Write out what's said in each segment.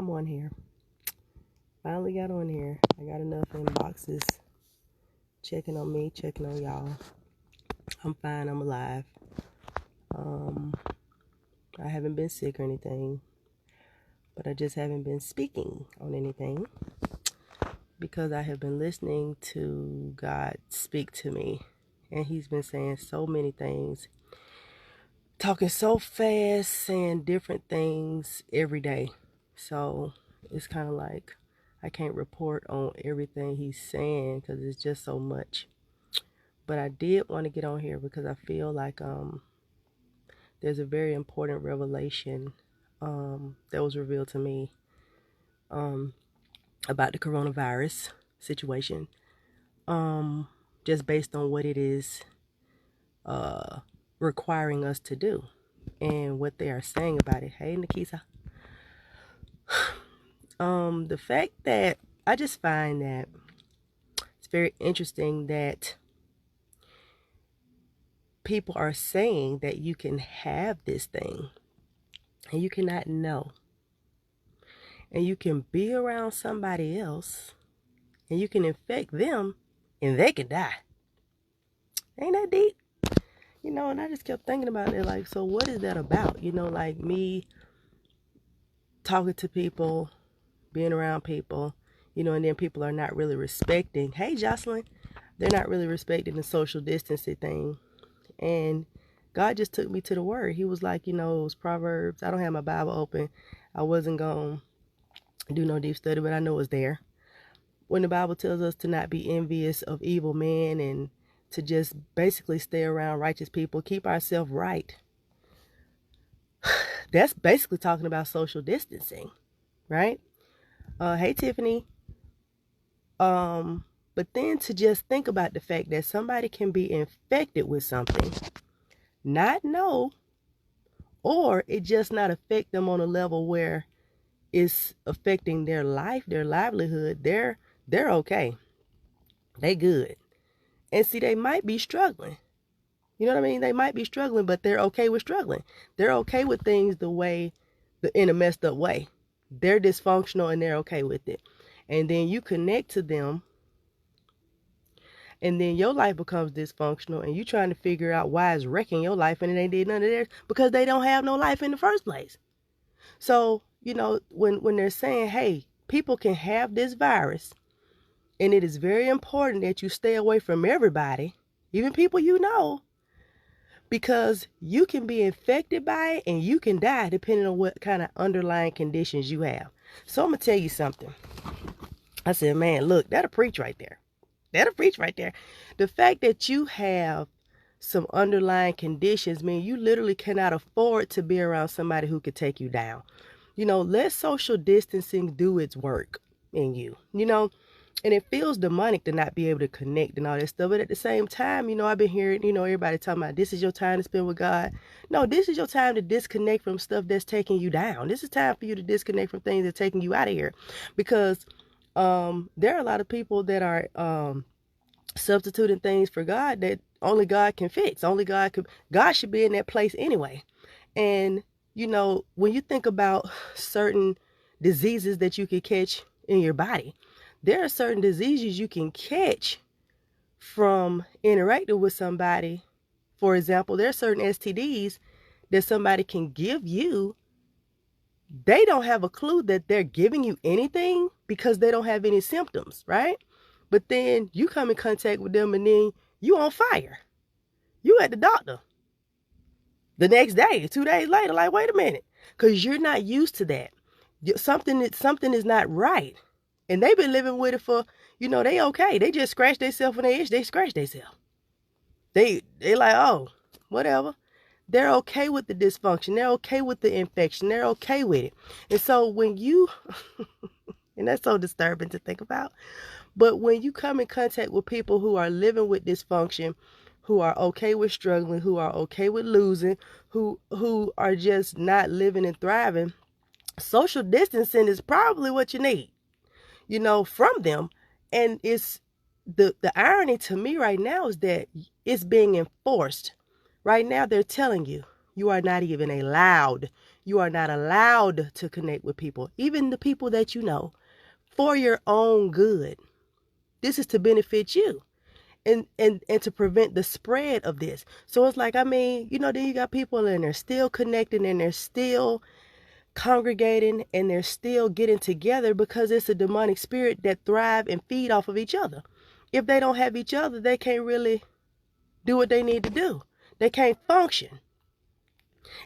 I'm on here. Finally got on here. I got enough inboxes checking on me, checking on y'all. I'm fine. I'm alive. I haven't been sick or anything, but I just haven't been speaking on anything because I have been listening to God speak to me, and He's been saying so many things, talking so fast, saying different things every day. So it's kind of like I can't report on everything He's saying because it's just so much. But I did want to get on here because I feel like there's a very important revelation that was revealed to me about the coronavirus situation, just based on what it is requiring us to do and what they are saying about it. Hey, Nikisa. The fact that I just find that it's very interesting that people are saying that you can have this thing and you cannot know. And you can be around somebody else and you can infect them and they can die. Ain't that deep? And I just kept thinking about it, like, so what is that about? Like me talking to people, being around people, and then people are not really respecting. Hey, Jocelyn. They're not really respecting the social distancing thing. And God just took me to the word. He was like, it was Proverbs. I don't have my Bible open. I wasn't going to do no deep study, but I know it's there. When the Bible tells us to not be envious of evil men and to just basically stay around righteous people, keep ourselves right. That's basically talking about social distancing, right? Hey, Tiffany. But then to just think about the fact that somebody can be infected with something, not know, or it just not affect them on a level where it's affecting their life, their livelihood. They're okay. They good. And see, they might be struggling. You know what I mean? They might be struggling, but they're okay with struggling. They're okay with things in a messed up way. They're dysfunctional and they're okay with it. And then you connect to them, and then your life becomes dysfunctional, and you trying to figure out why it's wrecking your life, and they did none of theirs because they don't have no life in the first place. So, when they're saying, hey, people can have this virus, and it is very important that you stay away from everybody, even people because you can be infected by it and you can die depending on what kind of underlying conditions you have. So I'm going to tell you something. I said, man, look, that'll preach right there. That'll preach right there. The fact that you have some underlying conditions mean you literally cannot afford to be around somebody who could take you down. Let social distancing do its work in you, and it feels demonic to not be able to connect and all that stuff. But at the same time, I've been hearing, everybody talking about this is your time to spend with God. No, this is your time to disconnect from stuff that's taking you down. This is time for you to disconnect from things that's taking you out of here. Because there are a lot of people that are substituting things for God that only God can fix. God should be in that place anyway. And, when you think about certain diseases that you could catch in your body, there are certain diseases you can catch from interacting with somebody. For example, there are certain STDs that somebody can give you. They don't have a clue that they're giving you anything because they don't have any symptoms, right? But then you come in contact with them and then you on fire. You at the doctor the next day, 2 days later, like, wait a minute, because you're not used to that. Something is not right. And they've been living with it for, they okay. They just scratch themselves when they itch. They scratch themselves. They like, oh, whatever. They're okay with the dysfunction. They're okay with the infection. They're okay with it. And so when you, and that's so disturbing to think about, but when you come in contact with people who are living with dysfunction, who are okay with struggling, who are okay with losing, who are just not living and thriving, social distancing is probably what you need, from them. And it's the irony to me right now is that it's being enforced. Right now they're telling you, you are not even allowed. You are not allowed to connect with people, even the people that you know, for your own good. This is to benefit you and to prevent the spread of this. So it's like, I mean, you know, then you got people and they're still connecting and they're still congregating and they're still getting together because it's a demonic spirit that thrive and feed off of each other. If they don't have each other, they can't really do what they need to do. They can't function.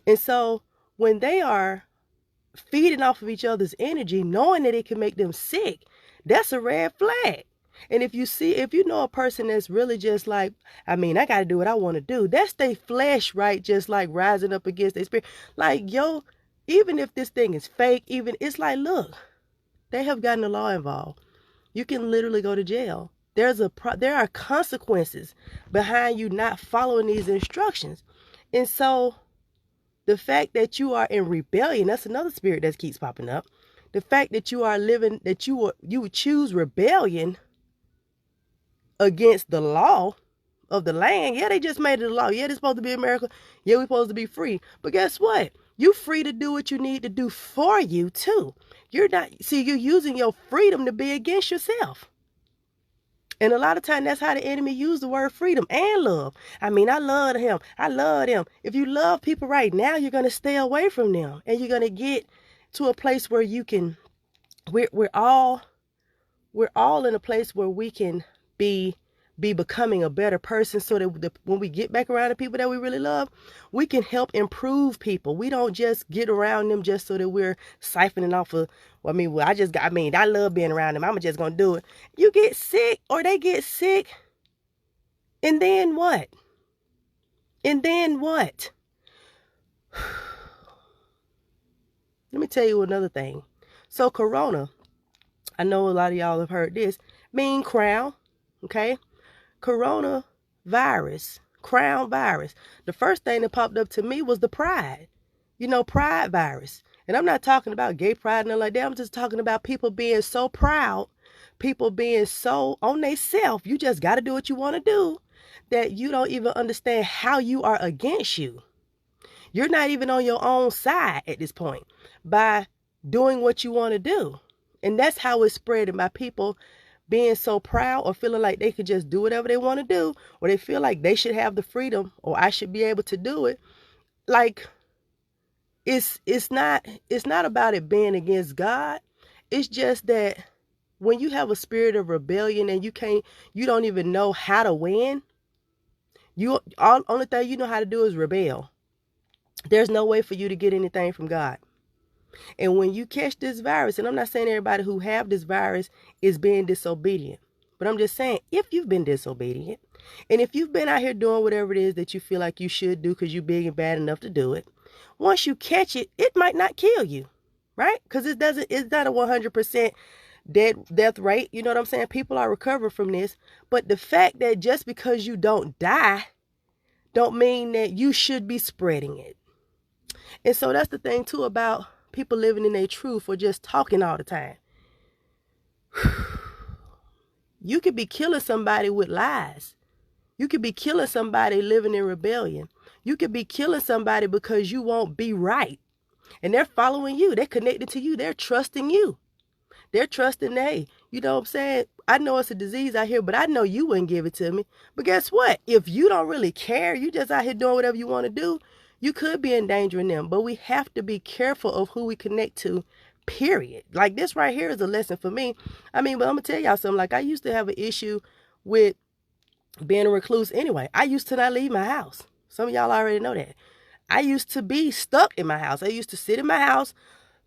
And so when they are feeding off of each other's energy, knowing that it can make them sick, that's a red flag. And if you know a person that's really just like, I mean, I got to do what I want to do, that's their flesh, right? Just like rising up against their spirit. Like, yo, even if this thing is fake, it's like, look, they have gotten the law involved. You can literally go to jail. There are consequences behind you not following these instructions. And so the fact that you are in rebellion, that's another spirit that keeps popping up. The fact that you are living, that you would choose rebellion against the law of the land. Yeah, they just made it a law. Yeah, it's supposed to be America. Yeah, we're supposed to be free. But guess what? You're free to do what you need to do for you too. You're using your freedom to be against yourself. And a lot of times that's how the enemy use the word freedom and love. I mean, I love him. I love them. If you love people right now, you're going to stay away from them. And you're going to get to a place where you can, we're all in a place where we can be becoming a better person, so that when we get back around the people that we really love, we can help improve people. We don't just get around them just so that we're siphoning off of, I love being around them, I'm just gonna do it. You get sick, or they get sick, and then what? Let me tell you another thing. So corona, I know a lot of y'all have heard this, mean crown, okay? Corona virus, crown virus. The first thing that popped up to me was the pride virus. And I'm not talking about gay pride and nothing like that. I'm just talking about people being so proud, people being so on they self. You just got to do what you want to do, that you don't even understand how you are against you. You're not even on your own side at this point by doing what you want to do. And that's how it's spreading, by people being so proud or feeling like they could just do whatever they want to do, or they feel like they should have the freedom, or I should be able to do it. Like, it's not about it being against God. It's just that when you have a spirit of rebellion and you don't even know how to win, only thing you know how to do is rebel. There's no way for you to get anything from God. And when you catch this virus, and I'm not saying everybody who have this virus is being disobedient, but I'm just saying, if you've been disobedient, and if you've been out here doing whatever it is that you feel like you should do because you're big and bad enough to do it, once you catch it, it might not kill you, right? Because it's not a 100% death rate. You know what I'm saying? People are recovering from this. But the fact that just because you don't die, don't mean that you should be spreading it. And so that's the thing too about people living in their truth or just talking all the time. You could be killing somebody with lies. You could be killing somebody living in rebellion. You could be killing somebody because you won't be right. And they're following you. They're connected to you. They're trusting you. They're trusting, hey, you know what I'm saying? I know it's a disease out here, but I know you wouldn't give it to me. But guess what? If you don't really care, you just out here doing whatever you want to do, you could be endangering them. But we have to be careful of who we connect to, period. Like, this right here is a lesson for me. I mean, but I'm going to tell y'all something. Like, I used to have an issue with being a recluse anyway. I used to not leave my house. Some of y'all already know that. I used to be stuck in my house. I used to sit in my house,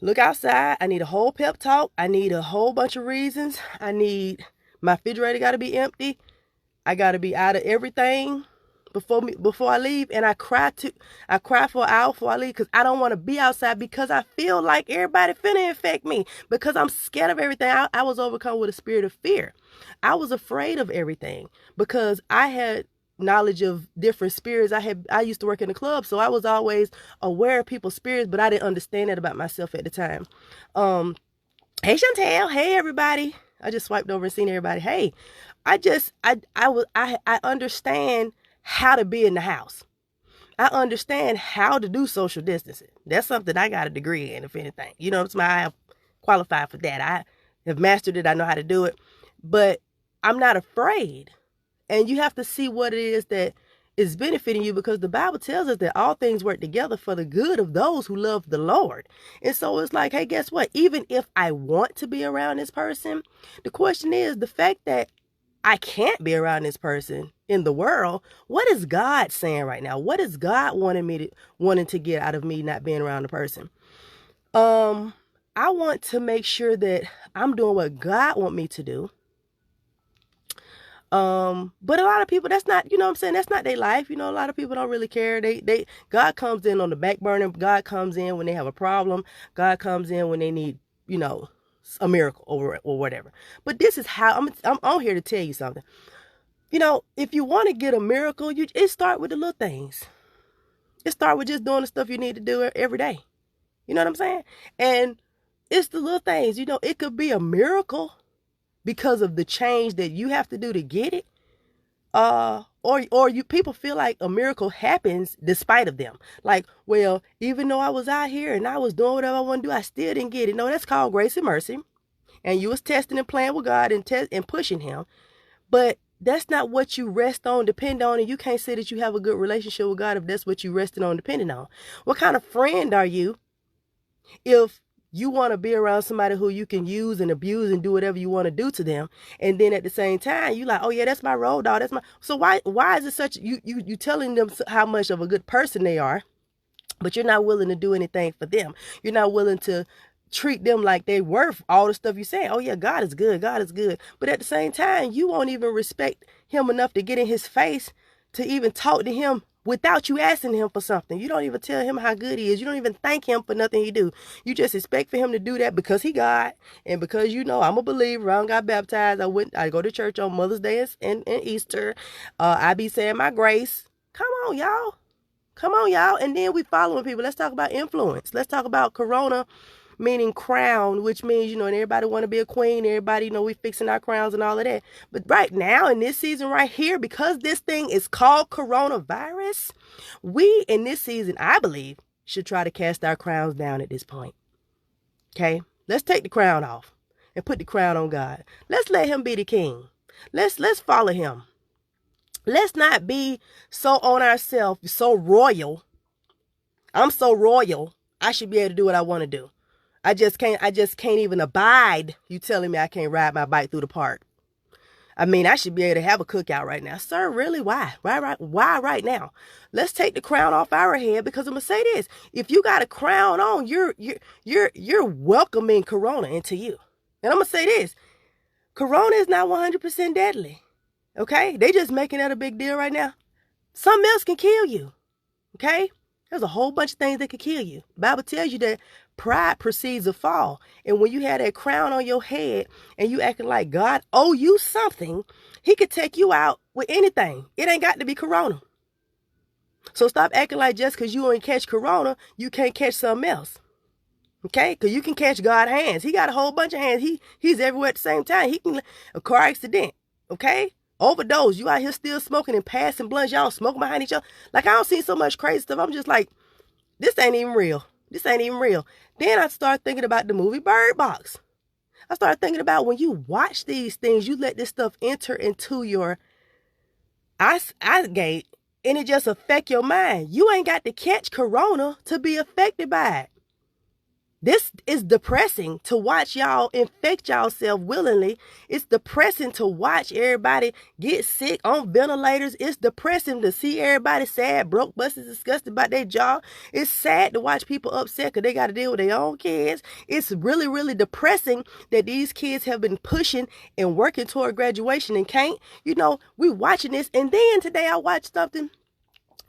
look outside. I need a whole pep talk. I need a whole bunch of reasons. I need, my refrigerator got to be empty. I got to be out of everything before I leave. And I cry for an hour before I leave, because I don't want to be outside, because I feel like everybody finna infect me, because I'm scared of everything. I was overcome with a spirit of fear. I was afraid of everything because I had knowledge of different spirits. I used to work in the club, so I was always aware of people's spirits, but I didn't understand that about myself at the time. Hey Chantel, hey everybody. I just swiped over and seen everybody. Hey, I understand how to be in the house. I understand how to do social distancing. That's something I got a degree in, if anything. You know what I'm saying? I have qualified for that. I have mastered it. I know how to do it. But I'm not afraid. And you have to see what it is that is benefiting you, because the Bible tells us that all things work together for the good of those who love the Lord. And so it's like, hey, guess what? Even if I want to be around this person, the question is the fact that I can't be around this person in the world. What is God saying right now? What is God wanting to get out of me not being around the person? I want to make sure that I'm doing what God wants me to do. But a lot of people, that's not, you know what I'm saying? That's not their life. You know, a lot of people don't really care. God comes in on the back burner. God comes in when they have a problem. God comes in when they need, you know, a miracle or whatever. But this is how I'm on here to tell you something. You know, if you want to get a miracle, it start with the little things. It start with just doing the stuff you need to do every day. You know what I'm saying? And it's the little things. You know, it could be a miracle because of the change that you have to do to get it. Or people feel like a miracle happens despite of them. Like, well, even though I was out here and I was doing whatever I want to do, I still didn't get it. No, that's called grace and mercy. And you was testing and playing with God and pushing him. But that's not what you rest on, depend on, and you can't say that you have a good relationship with God if that's what you resting on, depending on. What kind of friend are you if you want to be around somebody who you can use and abuse and do whatever you want to do to them, and then at the same time you like, oh yeah, that's my road dog, that's my. So why is it such you telling them how much of a good person they are, but you're not willing to do anything for them? You're not willing to treat them like they worth all the stuff you say. Oh yeah, God is good, God is good. But at the same time, you won't even respect him enough to get in his face to even talk to him without you asking him for something. You don't even tell him how good he is. You don't even thank him for nothing he do. You just expect for him to do that because he God, and because you know I'm a believer. I don't got baptized. I go to church on Mother's Day and Easter. I be saying my grace. Come on, y'all. Come on, y'all. And then we following people. Let's talk about influence. Let's talk about Corona, meaning crown, which means, you know, and everybody want to be a queen. Everybody, you know, we fixing our crowns and all of that. But right now in this season right here, because this thing is called coronavirus, we in this season, I believe, should try to cast our crowns down at this point. Okay? Let's take the crown off and put the crown on God. Let's let him be the king. Let's follow him. Let's not be so on ourselves, so royal. I'm so royal, I should be able to do what I want to do. I just can't even abide you telling me I can't ride my bike through the park. I mean, I should be able to have a cookout right now. Sir, really? Why? Why right now? Let's take the crown off our head, because I'm gonna say this. If you got a crown on, you're welcoming Corona into you. And I'm gonna say this. Corona is not 100% deadly. Okay? They just making that a big deal right now. Something else can kill you. Okay? There's a whole bunch of things that could kill you. The Bible tells you that pride precedes a fall. And when you have that crown on your head and you acting like God owe you something, he could take you out with anything. It ain't got to be Corona. So stop acting like just because you ain't catch Corona, you can't catch something else. Okay? Because you can catch God's hands. He got a whole bunch of hands. He's everywhere at the same time. He can, a car accident. Okay? Overdose. You out here still smoking and passing blunts. Y'all smoking behind each other. Like, I don't see so much crazy stuff. I'm just like, this ain't even real. This ain't even real. Then I start thinking about the movie Bird Box. I started thinking about when you watch these things, you let this stuff enter into your eye gate, and it just affect your mind. You ain't got to catch Corona to be affected by it. This is depressing to watch y'all infect yourself willingly. It's depressing to watch everybody get sick on ventilators. It's depressing to see everybody sad, broke, busted, disgusted about their job. It's sad to watch people upset because they got to deal with their own kids. It's really, really depressing that these kids have been pushing and working toward graduation and can't. You know, we watching this. And then today I watched something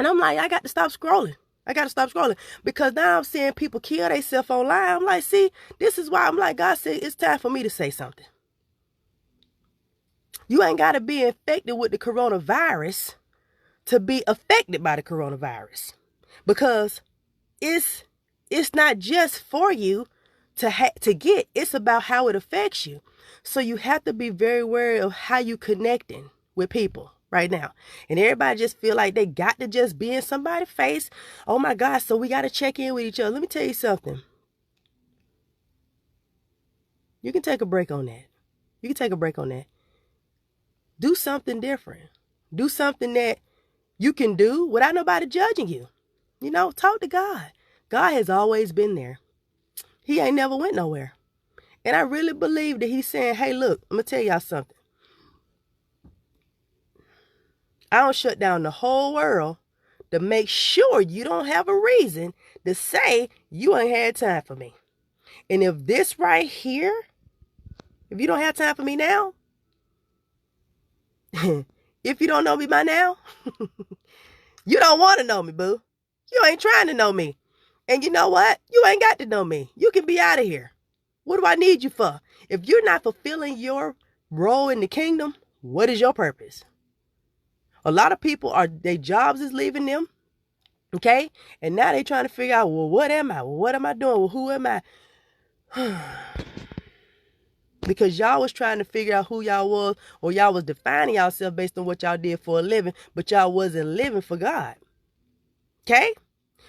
and I'm like, I got to stop scrolling. I got to stop scrolling, because now I'm seeing people kill themselves online. I'm like, see, this is why I'm like, God said, it's time for me to say something. You ain't got to be infected with the coronavirus to be affected by the coronavirus, because it's not just for you to get, it's about how it affects you. So you have to be very wary of how you connecting with people. right now. And everybody just feel like they got to just be in somebody's face. Oh my God, so we got to check in with each other. Let me tell you something. You can take a break on that. You can take a break on that. Do something different. Do something that you can do without nobody judging you. You know, talk to God. God has always been there. He ain't never went nowhere. And I really believe that he's saying, hey, look, I'm going to tell y'all something. I don't shut down the whole world to make sure you don't have a reason to say you ain't had time for me. And if this right here, if you don't have time for me now, if you don't know me by now, you don't want to know me, boo. You ain't trying to know me. And you know what? You ain't got to know me. You can be out of here. What do I need you for? If you're not fulfilling your role in the kingdom, what is your purpose? A lot of people their jobs is leaving them. Okay? And now they trying to figure out, well, what am I? Well, what am I doing? Well, who am I? Because y'all was trying to figure out who y'all was, or y'all was defining yourself based on what y'all did for a living, but y'all wasn't living for God. Okay?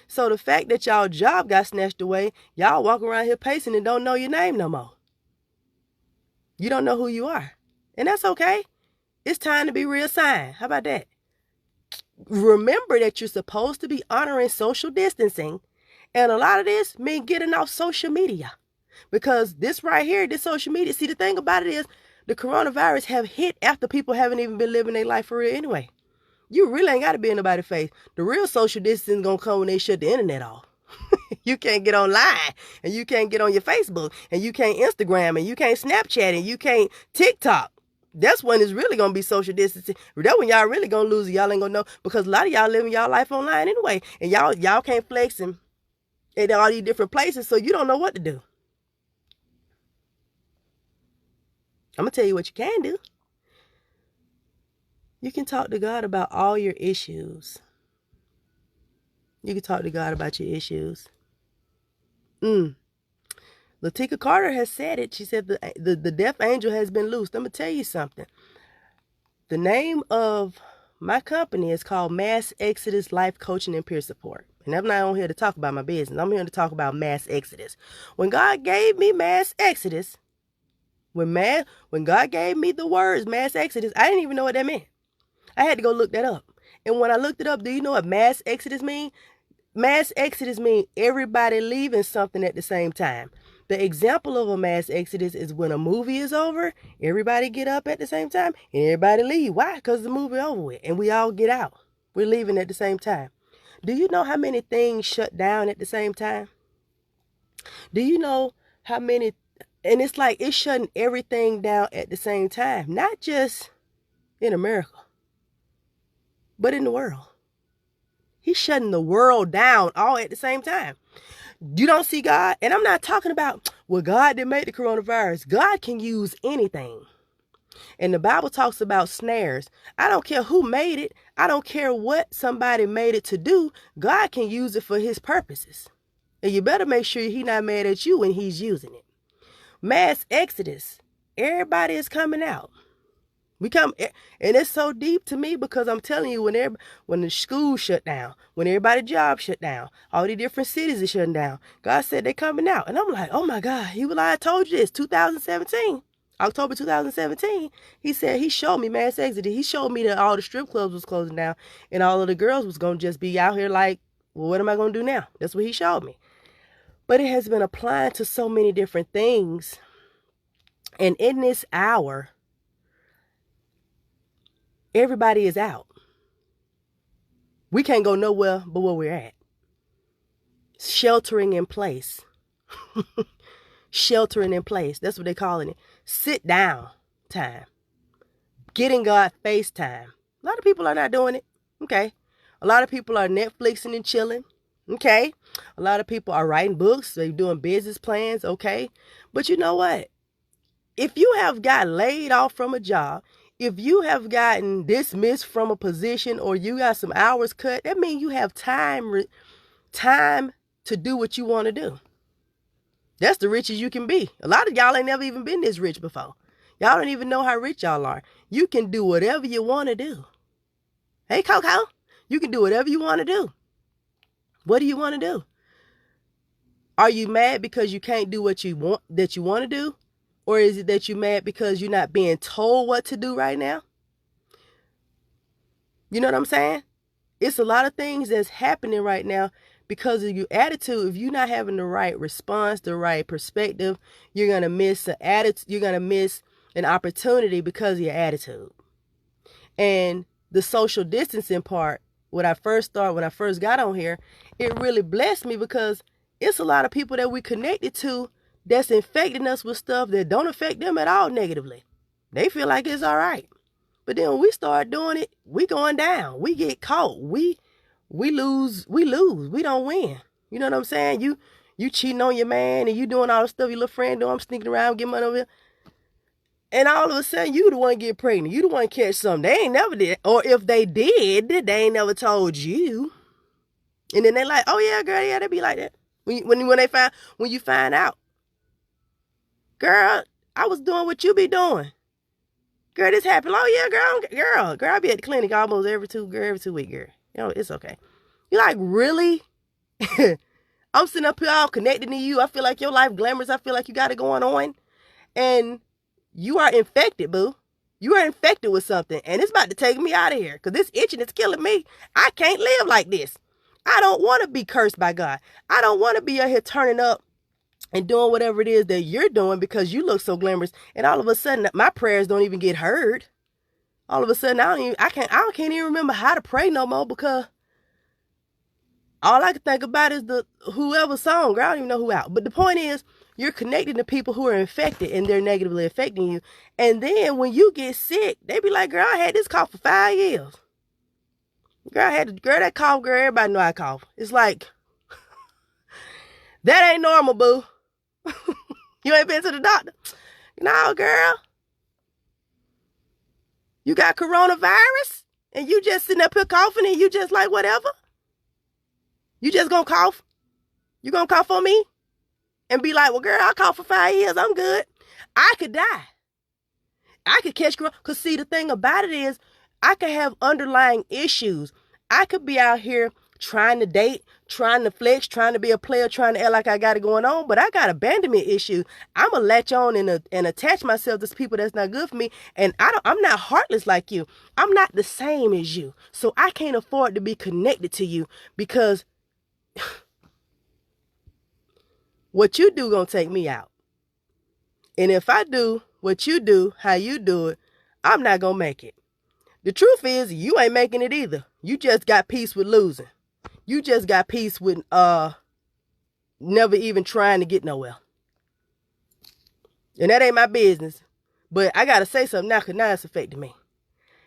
So the fact that y'all job got snatched away, y'all walk around here pacing and don't know your name no more. You don't know who you are. And that's okay. It's time to be real sign. How about that? Remember that you're supposed to be honoring social distancing. And a lot of this means getting off social media. Because this right here, this social media, see, the thing about it is the coronavirus have hit after people haven't even been living their life for real anyway. You really ain't got to be in nobody's face. The real social distancing is going to come when they shut the internet off. You can't get online, and you can't get on your Facebook, and you can't Instagram, and you can't Snapchat, and you can't TikTok. That's when it's really going to be social distancing. That's when y'all really going to lose it. Y'all ain't going to know, because a lot of y'all living y'all life online anyway, and y'all can't flex in all these different places, so you don't know what to do. I'm going to tell you what you can do. You can talk to God about all your issues. You can talk to God about your issues. Latika Carter has said it. She said the death angel has been loosed. I'm going to tell you something. The name of my company is called Mass Exodus Life Coaching and Peer Support. And I'm not on here to talk about my business. I'm here to talk about mass exodus. When God gave me mass exodus, when God gave me the words mass exodus, I didn't even know what that meant. I had to go look that up. And when I looked it up, do you know what mass exodus means? Mass exodus means everybody leaving something at the same time. The example of a mass exodus is when a movie is over, everybody get up at the same time and everybody leave. Why? Because the movie over with and we all get out. We're leaving at the same time. Do you know how many things shut down at the same time? Do you know how many? And it's like it's shutting everything down at the same time. Not just in America, but in the world. He's shutting the world down all at the same time. You don't see God? And I'm not talking about, well, God didn't make the coronavirus. God can use anything. And the Bible talks about snares. I don't care who made it. I don't care what somebody made it to do. God can use it for his purposes. And you better make sure he's not mad at you when he's using it. Mass exodus. Everybody is coming out. And it's so deep to me because I'm telling you, when the school shut down, when everybody's job shut down, all the different cities are shutting down, God said they're coming out. And I'm like, oh my God, I told you this, 2017, October 2017, he said he showed me mass exodus. He showed me that all the strip clubs was closing down and all of the girls was going to just be out here like, well, what am I going to do now? That's what he showed me. But it has been applying to so many different things. And in this hour, everybody is out. We can't go nowhere but where we're at. Sheltering in place. Sheltering in place. That's what they're calling it. Sit down time. Getting God face time. A lot of people are not doing it. Okay. A lot of people are Netflixing and chilling. Okay. A lot of people are writing books. They're doing business plans. Okay. But you know what? If you have got laid off from a job, if you have gotten dismissed from a position or you got some hours cut, that means you have time to do what you want to do. That's the richest you can be. A lot of y'all ain't never even been this rich before. Y'all don't even know how rich y'all are. You can do whatever you want to do. Hey, Coco, you can do whatever you want to do. What do you want to do? Are you mad because you can't do what you want to do? Or is it that you're mad because you're not being told what to do right now? You know what I'm saying? It's a lot of things that's happening right now because of your attitude. If you're not having the right response, the right perspective, you're gonna miss an attitude. You're gonna miss an opportunity because of your attitude. And the social distancing part, when I first got on here, it really blessed me because it's a lot of people that we connected to that's infecting us with stuff that don't affect them at all negatively. They feel like it's all right. But then when we start doing it, we going down. We get caught. We lose. We don't win. You know what I'm saying? You cheating on your man and you doing all the stuff your little friend do. I'm sneaking around, getting money over here. And all of a sudden, you the one get pregnant. You the one catch something. They ain't never did. Or if they did, they ain't never told you. And then they like, oh yeah, girl, yeah, they be like that. When you find out, girl, I was doing what you be doing. Girl, this happened. Oh yeah, girl, I be at the clinic almost every 2 weeks, girl. You know, it's okay. You're like, really? I'm sitting up here all connected to you. I feel like your life glamorous. I feel like you got it going on. And you are infected, boo. You are infected with something. And it's about to take me out of here. Because this itching is killing me. I can't live like this. I don't want to be cursed by God. I don't want to be out here turning up and doing whatever it is that you're doing because you look so glamorous. And all of a sudden, my prayers don't even get heard. All of a sudden, I can't even remember how to pray no more because all I can think about is the whoever song. Girl, I don't even know who out. But the point is, you're connecting to people who are infected and they're negatively affecting you. And then when you get sick, they be like, girl, I had this cough for 5 years. Girl, that cough, girl, everybody know I cough. It's like, that ain't normal, boo. You ain't been to the doctor? No, girl. You got coronavirus? And you just sitting up here coughing and you just like, whatever? You just gonna cough? You gonna cough on me? And be like, well, girl, I coughed for 5 years. I'm good. I could die. I could catch corona. Because see, the thing about it is, I could have underlying issues. I could be out here trying to date, trying to flex, trying to be a player, trying to act like I got it going on, but I got abandonment issues. I'm going to latch on and attach myself to people that's not good for me. And I'm not heartless like you. I'm not the same as you. So I can't afford to be connected to you because what you do going to take me out. And if I do what you do, how you do it, I'm not going to make it. The truth is, you ain't making it either. You just got peace with losing. You just got peace with never even trying to get nowhere. And that ain't my business. But I got to say something now because now it's affecting me.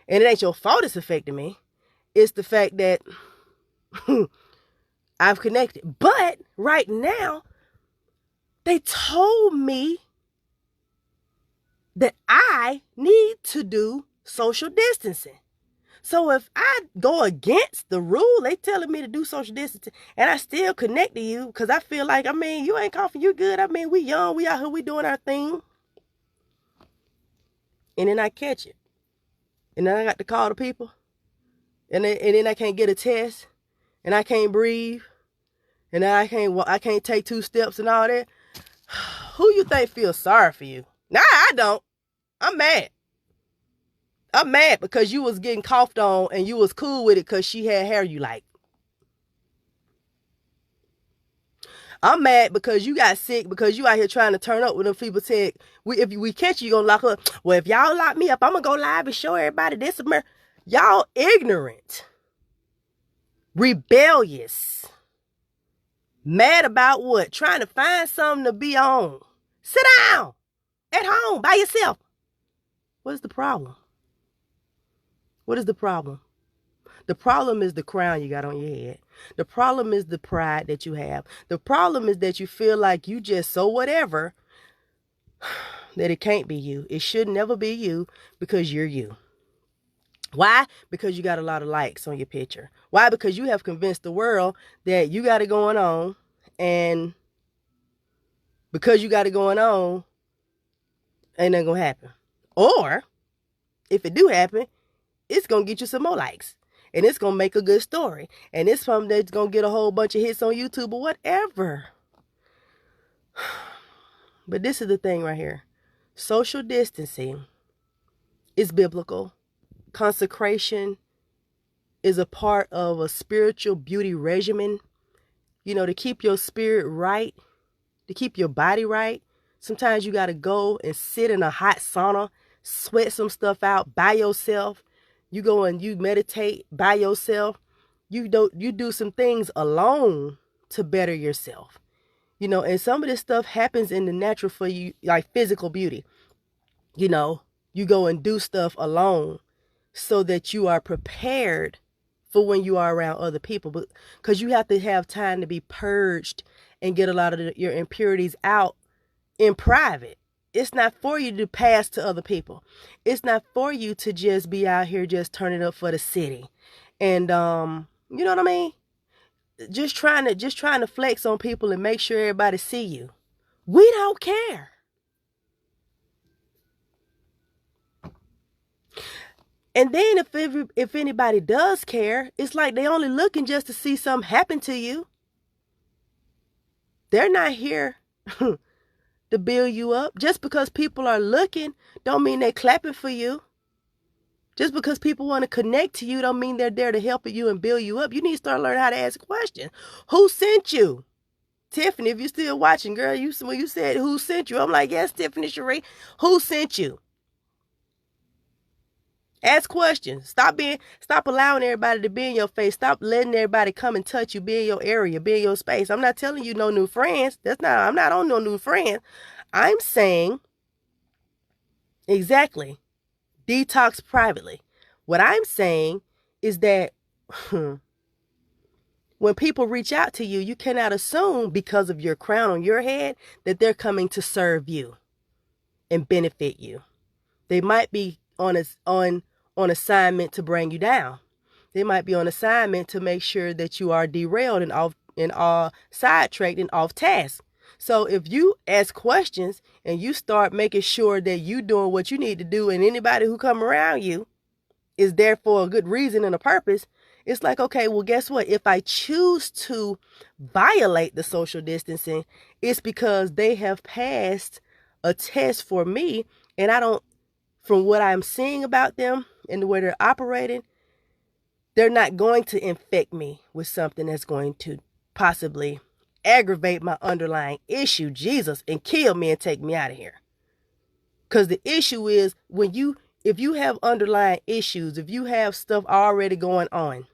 And it ain't your fault it's affecting me. It's the fact that I've connected. But right now, they told me that I need to do social distancing. So if I go against the rule, they telling me to do social distancing, and I still connect to you because I feel like, you ain't coughing, you good. We young, we out here, we doing our thing. And then I catch it. And then I got to call the people. And then I can't get a test. And I can't breathe. And then I can't take 2 steps and all that. Who you think feels sorry for you? Nah, I don't. I'm mad. I'm mad because you was getting coughed on and you was cool with it because she had hair you like. I'm mad because you got sick because you out here trying to turn up when them people said, if we catch you, you're going to lock up. Well, if y'all lock me up, I'm going to go live and show everybody this. Y'all ignorant, rebellious, mad about what? Trying to find something to be on. Sit down at home by yourself. What is the problem? What is the problem? The problem is the crown you got on your head. The problem is the pride that you have. The problem is that you feel like you just so whatever that it can't be you. It should never be you because you're you. Why? Because you got a lot of likes on your picture. Why? Because you have convinced the world that you got it going on, and because you got it going on, ain't nothing gonna happen. Or if it do happen, it's going to get you some more likes. and it's gonna make a good story, and it's something that's gonna get a whole bunch of hits on YouTube or whatever. But this is the thing right here. Social distancing is biblical. Consecration is a part of a spiritual beauty regimen. To keep your spirit right, to keep your body right. Sometimes you got to go and sit in a hot sauna, sweat some stuff out by yourself. You go and you meditate by yourself. You do some things alone to better yourself. And some of this stuff happens in the natural for you, like physical beauty. You go and do stuff alone so that you are prepared for when you are around other people. But because you have to have time to be purged and get a lot of your impurities out in private. It's not for you to pass to other people. It's not for you to just be out here just turning up for the city. And you know what I mean? Just trying to flex on people and make sure everybody see you. We don't care. And then if anybody does care, it's like they only looking just to see something happen to you. They're not here to build you up. Just because people are looking don't mean they're clapping for you. Just because people want to connect to you don't mean they're there to help you and build you up. You need to start learning how to ask questions. Who sent you? Tiffany, if you're still watching, girl, when you said who sent you, I'm like, yes, Tiffany Cherie. Who sent you? Ask questions. Stop allowing everybody to be in your face. Stop letting everybody come and touch you, be in your area, be in your space. I'm not telling you no new friends. I'm not on no new friends. I'm saying exactly. Detox privately. What I'm saying is that when people reach out to you, you cannot assume because of your crown on your head that they're coming to serve you and benefit you. They might be on assignment to bring you down. They might be on assignment to make sure that you are derailed and sidetracked and off task. So if you ask questions and you start making sure that you doing what you need to do, and anybody who come around you is there for a good reason and a purpose, it's like, okay, well, guess what? If I choose to violate the social distancing, it's because they have passed a test for me, and from what I'm seeing about them and the way they're operating, they're not going to infect me with something that's going to possibly aggravate my underlying issue, Jesus, and kill me and take me out of here. Because the issue is if you have underlying issues, if you have stuff already going on,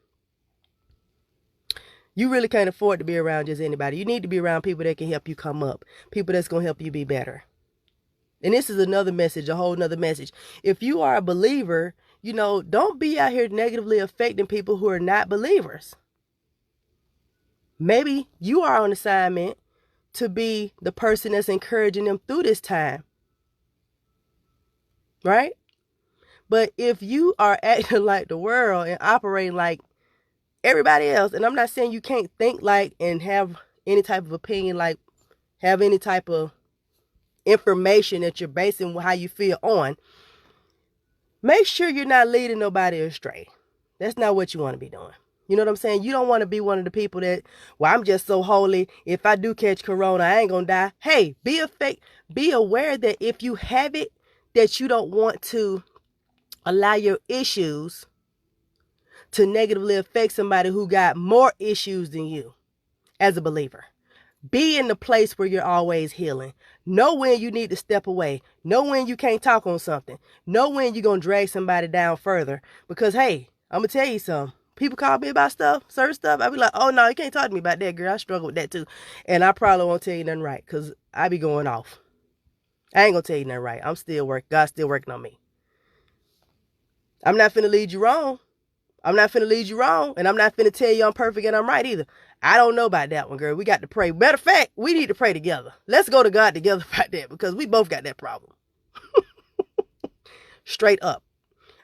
you really can't afford to be around just anybody. You need to be around people that can help you come up, people that's going to help you be better. And this is another message, a whole nother message. If you are a believer, don't be out here negatively affecting people who are not believers. Maybe you are on assignment to be the person that's encouraging them through this time. Right? But if you are acting like the world and operating like everybody else, and I'm not saying you can't think like and have any type of opinion, like have any type of information that you're basing how you feel on, make sure you're not leading nobody astray. That's not what you want to be doing. You know what I'm saying? You don't want to be one of the people that, well, I'm just so holy. If I do catch corona, I ain't going to die. Hey, be aware that if you have it, that you don't want to allow your issues to negatively affect somebody who got more issues than you as a believer. Be in the place where you're always healing. Know when you need to step away. Know when you can't talk on something. Know when you're going to drag somebody down further. Because, hey, I'm going to tell you something. People call me about certain stuff. I be like, oh, no, you can't talk to me about that, girl. I struggle with that, too. And I probably won't tell you nothing right because I be going off. I ain't going to tell you nothing right. I'm still working. God's still working on me. I'm not finna lead you wrong. I'm not finna lead you wrong. And I'm not finna tell you I'm perfect and I'm right either. I don't know about that one, girl. We got to pray. Matter of fact, we need to pray together. Let's go to God together about that because we both got that problem. Straight up.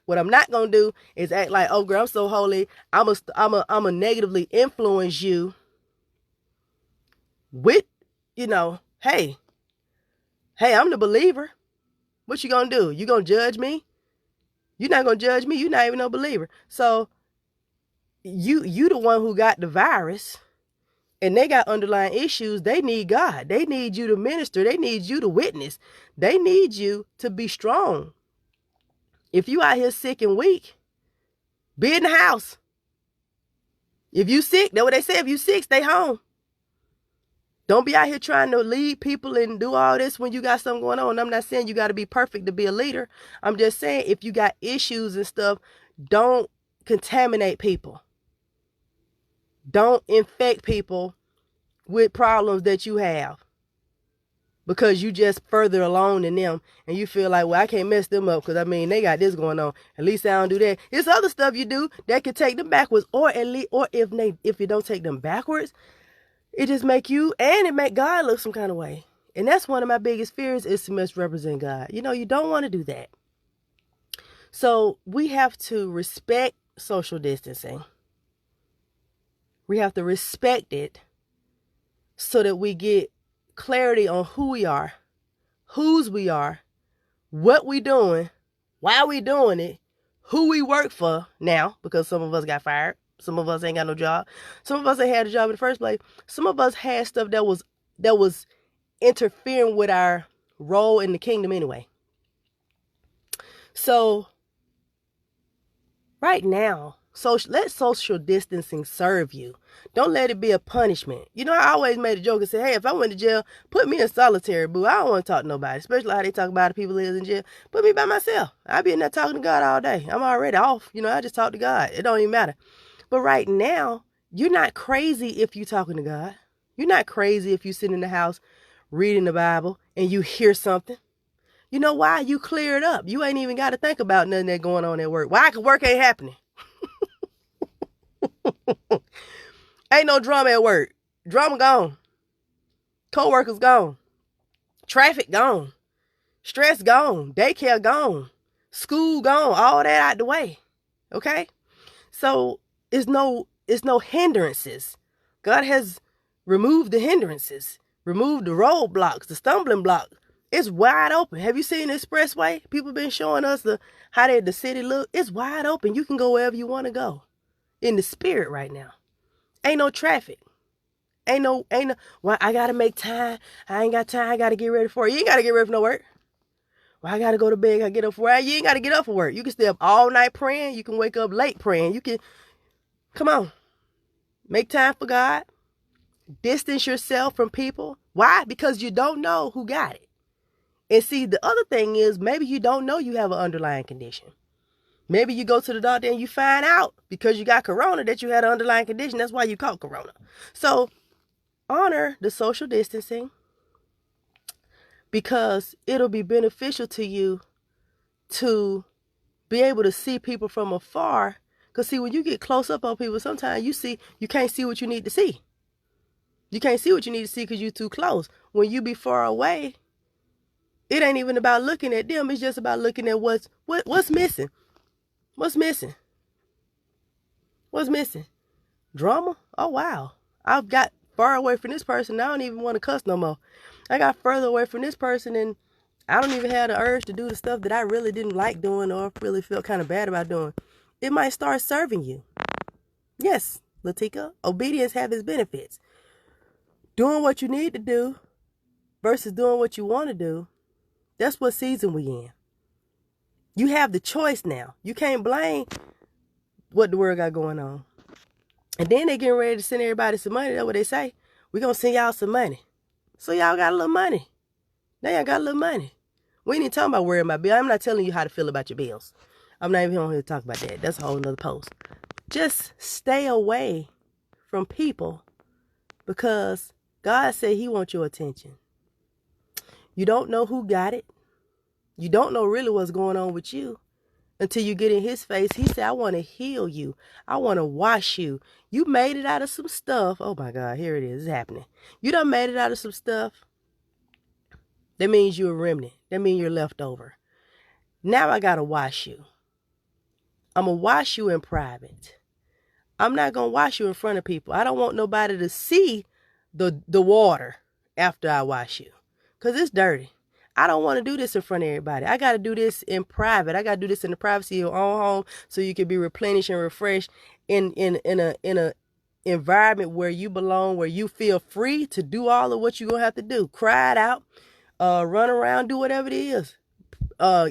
What I'm not going to do is act like, oh, girl, I'm so holy. I'm a negatively influence you with, hey, I'm the believer. What you going to do? You going to judge me? You're not going to judge me. You're not even no believer. So you the one who got the virus, and they got underlying issues. They need God. They need you to minister. They need you to witness. They need you to be strong. If you out here sick and weak, be in the house. If you sick, that's what they say. If you sick, stay home. Don't be out here trying to lead people and do all this when you got something going on. I'm not saying you got to be perfect to be a leader. I'm just saying if you got issues and stuff, don't contaminate people. Don't infect people with problems that you have because you just further along than them and you feel like, well, I can't mess them up because, I mean, they got this going on. At least I don't do that. It's other stuff you do that can take them backwards, or at least, or if you don't take them backwards, it just make you, and it make God look some kind of way. And that's one of my biggest fears, is to misrepresent God. You know, you don't want to do that. So we have to respect social distancing. We have to respect it so that we get clarity on who we are, whose we are, what we doing, why we doing it, who we work for now, because some of us got fired. Some of us ain't got no job. Some of us ain't had a job in the first place. Some of us had stuff that was interfering with our role in the kingdom anyway. So right now, let social distancing serve you. Don't let it be a punishment. You know, I always made a joke and said, hey, if I went to jail, put me in solitary, boo. I don't want to talk to nobody, especially how they talk about the people that is in jail. Put me by myself. I be in there talking to God all day. I'm already off. You know, I just talk to God. It don't even matter. But right now, you're not crazy if you're talking to God. You're not crazy if you sit in the house reading the Bible and you hear something. You know why? You clear it up. You ain't even got to think about nothing that's going on at work. Why? Because work ain't happening. Ain't no drama at work. Drama gone. Co-workers gone. Traffic gone. Stress gone. Daycare gone. School gone. All that out the way. Okay? So it's no hindrances. God has removed the hindrances. Removed the roadblocks, the stumbling block. It's wide open. Have you seen the expressway? People been showing us how the city look. It's wide open. You can go wherever you want to go. In the spirit right now. Ain't no traffic. Ain't no, well, I got to make time. I ain't got time. I got to get ready for it. You ain't got to get ready for no work. Well, I got to go to bed. I got to get up for work. You ain't got to get up for work. You can stay up all night praying. You can wake up late praying. You can, come on. Make time for God. Distance yourself from people. Why? Because you don't know who got it. And see, the other thing is, maybe you don't know you have an underlying condition. Maybe you go to the doctor and you find out because you got corona that you had an underlying condition. That's why you caught corona. So honor the social distancing because it'll be beneficial to you to be able to see people from afar. Because see, when you get close up on people, sometimes you can't see what you need to see. You can't see what you need to see because you're too close. When you be far away, it ain't even about looking at them. It's just about looking at what's missing. What's missing? What's missing? Drama? Oh, wow. I've got far away from this person. I don't even want to cuss no more. I got further away from this person and I don't even have the urge to do the stuff that I really didn't like doing or really felt kind of bad about doing. It might start serving you. Yes, Latika, obedience has its benefits. Doing what you need to do versus doing what you want to do, that's what season we in. You have the choice now. You can't blame what the world got going on. And then they getting ready to send everybody some money. That's what they say. We're going to send y'all some money. So y'all got a little money. Now y'all got a little money. We ain't talking about worrying about bills. I'm not telling you how to feel about your bills. I'm not even on here to talk about that. That's a whole nother post. Just stay away from people because God said he wants your attention. You don't know who got it. You don't know really what's going on with you until you get in his face. He said, I want to heal you. I want to wash you. You made it out of some stuff. Oh my God, here it is. It's happening. You done made it out of some stuff. That means you're a remnant. That means you're left over. Now I got to wash you. I'm going to wash you in private. I'm not going to wash you in front of people. I don't want nobody to see the water after I wash you because it's dirty. I don't want to do this in front of everybody. I got to do this in private. I got to do this in the privacy of your own home so you can be replenished and refreshed in a environment where you belong, where you feel free to do all of what you're going to have to do. Cry it out, run around, do whatever it is.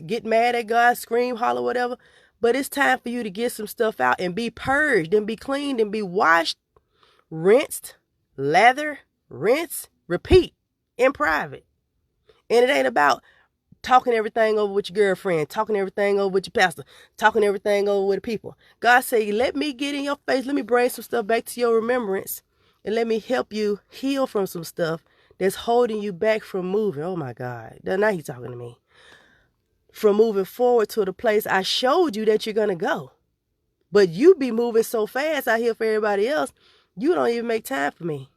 Get mad at God, scream, holler, whatever. But it's time for you to get some stuff out and be purged and be cleaned and be washed, rinsed, lather, rinse, repeat in private. And it ain't about talking everything over with your girlfriend, talking everything over with your pastor, talking everything over with the people. God say, let me get in your face. Let me bring some stuff back to your remembrance. And let me help you heal from some stuff that's holding you back from moving. Oh my God. Now he's talking to me. From moving forward to the place I showed you that you're going to go. But you be moving so fast out here for everybody else, you don't even make time for me.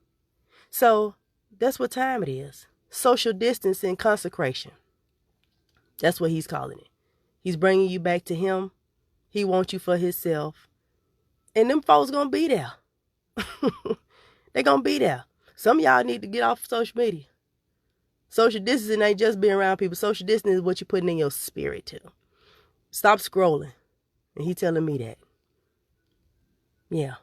So that's what time it is. Social distance and consecration. That's what he's calling it. He's bringing you back to him. He wants you for himself. And them folks going to be there. They're going to be there. Some of y'all need to get off social media. Social distancing ain't just being around people. Social distancing is what you're putting in your spirit too. Stop scrolling. And he telling me that. Yeah.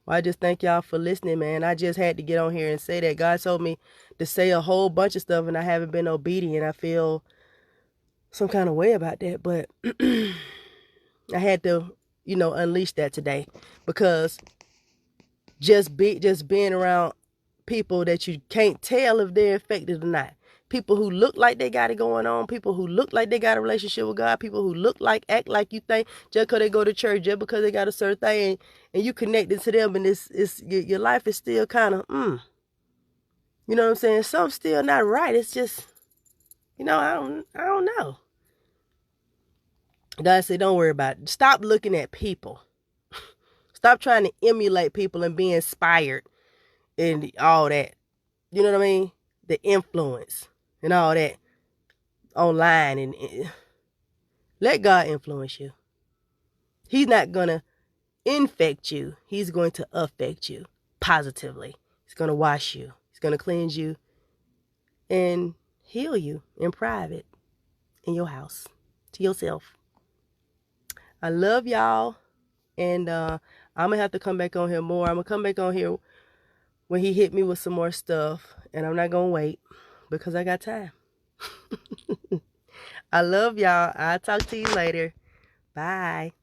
Well, I just thank y'all for listening, man. I just had to get on here and say that. God told me to say a whole bunch of stuff and I haven't been obedient. I feel some kind of way about that. But I had to, unleash that today. Because just being around people that you can't tell if they're affected or not. People who look like they got it going on. People who look like they got a relationship with God. People who act like you think just because they go to church, just because they got a certain thing, and you connected to them, and your life is still kind of, you know what I'm saying? Something's still not right. It's just, I don't know. God said, don't worry about it. Stop looking at people. Stop trying to emulate people and be inspired and all that. You know what I mean? The influence and all that online. And let God influence you. He's not going to infect you. He's going to affect you positively. He's going to wash you. He's going to cleanse you and heal you in private in your house to yourself. I love y'all. And I'm going to have to come back on here more. I'm going to come back on here when he hit me with some more stuff. And I'm not going to wait because I got time. I love y'all. I'll talk to you later. Bye.